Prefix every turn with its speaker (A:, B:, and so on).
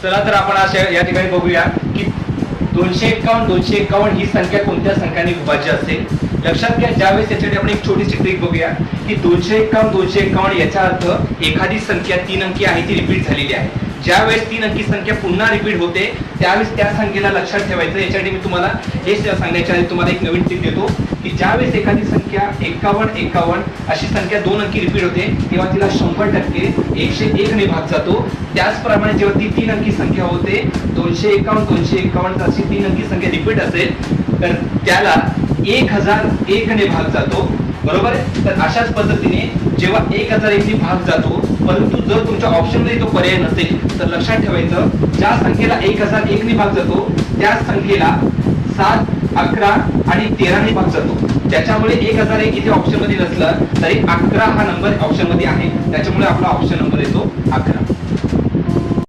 A: चला तर आपण अशा या ठिकाणी बघूया की 251 ही संख्या कोणत्या संख्याने विभाज्य असेल. लक्षात घ्या, ज्यावेळेस याच्यासाठी आपण एक छोटीशी ट्रिक बघूया की 251 याचा अर्थ एखादी संख्या 3 अंकी आहे ती रिपीट झालेली आहे. ज्यावेळेस 3 अंकी संख्या पुन्हा रिपीट होते त्यावेळेस त्या संख्येला लक्षात ठेवायचं. याच्यासाठी मी तुम्हाला हे सांगण्याच्या आधी तुम्हाला एक नवीन ट्रिक देतो की ज्यावेळेस एखादी संख्या 51 अशी संख्या 2 अंकी रिपीट होते तेव्हा तिला 100% 101 ने भाग जातो. त्याचप्रमाणे जेव्हा ती 3 अंकी संख्या होते 251 अशी 3 अंकी संख्या रिपीट असेल तर त्याला 1001 ने भाग जातो. बरोबर आहे. तर अशाच पद्धतीने जेव्हा 1001 ने भाग जातो, परंतु जर तुमच्या ऑप्शन मध्ये तो पर्याय नसेल तर लक्षात ठेवायचं ज्या संख्येला 1001 ने भाग जातो त्या संख्येला 7, 11 आणि 13 ने भाग जातो. त्याच्यामुळे 1001 इथे ऑप्शन मध्ये नसलं तरी 11 हा नंबर ऑप्शन मध्ये आहे. त्याच्यामुळे आपला ऑप्शन नंबर येतो 11.